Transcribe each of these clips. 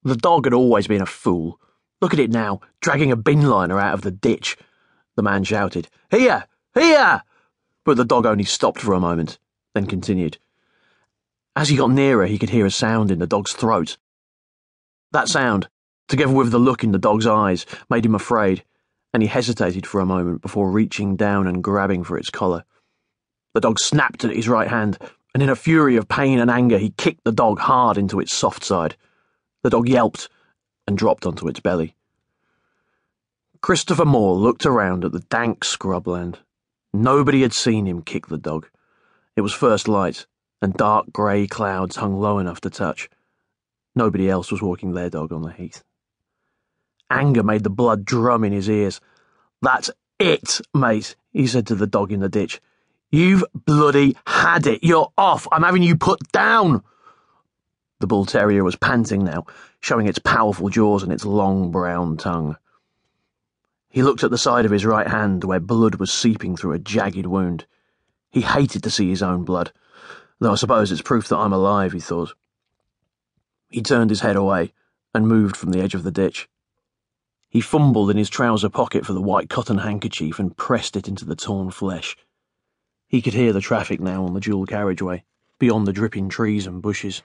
The dog had always been a fool. Look at it now, dragging a bin liner out of the ditch. The man shouted, "Here! Here!" But the dog only stopped for a moment, then continued. As he got nearer, he could hear a sound in the dog's throat. That sound, together with the look in the dog's eyes, made him afraid, and he hesitated for a moment before reaching down and grabbing for its collar. The dog snapped at his right hand, and in a fury of pain and anger he kicked the dog hard into its soft side. The dog yelped and dropped onto its belly. Christopher Moore looked around at the dank scrubland. Nobody had seen him kick the dog. It was first light, and dark grey clouds hung low enough to touch. Nobody else was walking their dog on the heath. Anger made the blood drum in his ears. "That's it, mate," he said to the dog in the ditch. "You've bloody had it. You're off. I'm having you put down." The bull terrier was panting now, showing its powerful jaws and its long brown tongue. He looked at the side of his right hand where blood was seeping through a jagged wound. He hated to see his own blood, though I suppose it's proof that I'm alive, he thought. He turned his head away and moved from the edge of the ditch. He fumbled in his trouser pocket for the white cotton handkerchief and pressed it into the torn flesh. He could hear the traffic now on the dual carriageway, beyond the dripping trees and bushes.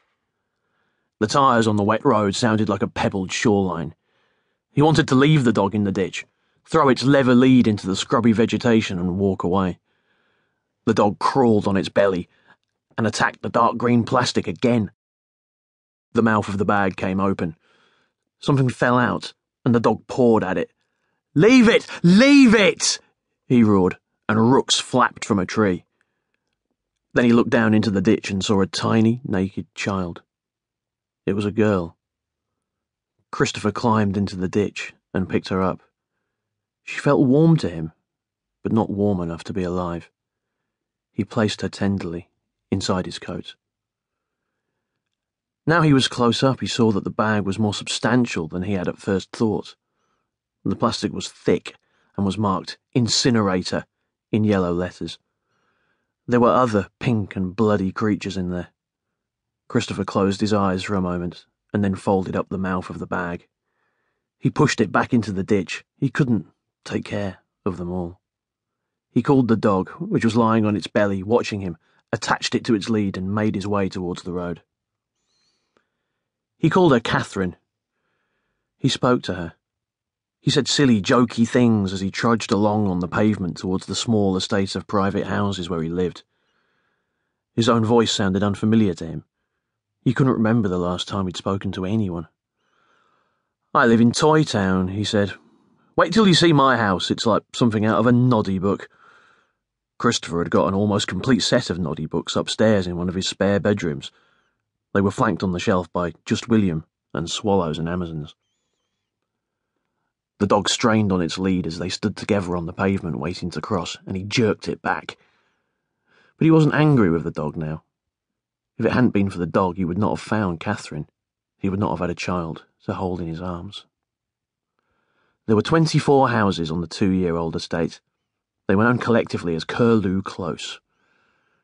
The tyres on the wet road sounded like a pebbled shoreline. He wanted to leave the dog in the ditch, throw its leather lead into the scrubby vegetation and walk away. The dog crawled on its belly and attacked the dark green plastic again. The mouth of the bag came open. Something fell out, and the dog pawed at it. "Leave it! Leave it!" he roared, and rooks flapped from a tree. Then he looked down into the ditch and saw a tiny, naked child. It was a girl. Christopher climbed into the ditch and picked her up. She felt warm to him, but not warm enough to be alive. He placed her tenderly inside his coat. Now he was close up, he saw that the bag was more substantial than he had at first thought. The plastic was thick and was marked "Incinerator" in yellow letters. There were other pink and bloody creatures in there. Christopher closed his eyes for a moment and then folded up the mouth of the bag. He pushed it back into the ditch. He couldn't take care of them all. He called the dog, which was lying on its belly, watching him, attached it to its lead and made his way towards the road. He called her Catherine. He spoke to her. He said silly, jokey things as he trudged along on the pavement towards the small estate of private houses where he lived. His own voice sounded unfamiliar to him. He couldn't remember the last time he'd spoken to anyone. "I live in Toy Town," he said. "Wait till you see my house. It's like something out of a noddy book." Christopher had got an almost complete set of noddy books upstairs in one of his spare bedrooms. They were flanked on the shelf by Just William and Swallows and Amazons. The dog strained on its lead as they stood together on the pavement waiting to cross, and he jerked it back. But he wasn't angry with the dog now. If it hadn't been for the dog, he would not have found Catherine. He would not have had a child to hold in his arms. There were 24 houses on the 2-year-old estate. They were known collectively as Curlew Close.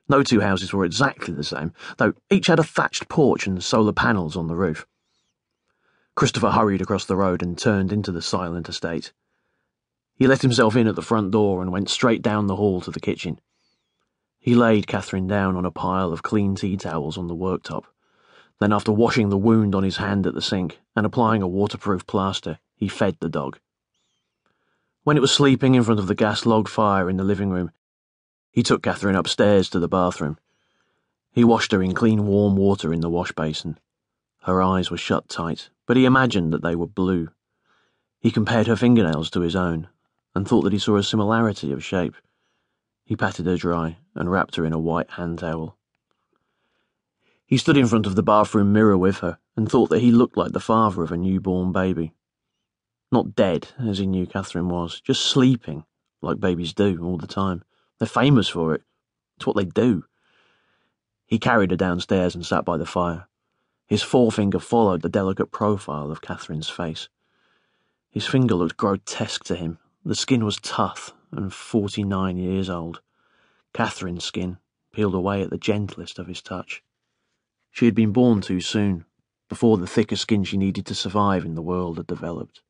No two houses were exactly the same, though each had a thatched porch and solar panels on the roof. Christopher hurried across the road and turned into the silent estate. He let himself in at the front door and went straight down the hall to the kitchen. He laid Catherine down on a pile of clean tea towels on the worktop. Then, after washing the wound on his hand at the sink and applying a waterproof plaster, he fed the dog. When it was sleeping in front of the gas log fire in the living room, he took Catherine upstairs to the bathroom. He washed her in clean warm water in the wash basin. Her eyes were shut tight, but he imagined that they were blue. He compared her fingernails to his own, and thought that he saw a similarity of shape. He patted her dry and wrapped her in a white hand towel. He stood in front of the bathroom mirror with her and thought that he looked like the father of a newborn baby. Not dead, as he knew Catherine was, just sleeping, like babies do all the time. They're famous for it. It's what they do. He carried her downstairs and sat by the fire. His forefinger followed the delicate profile of Catherine's face. His finger looked grotesque to him. The skin was tough and 49 years old. Catherine's skin peeled away at the gentlest of his touch. She had been born too soon, before the thicker skin she needed to survive in the world had developed.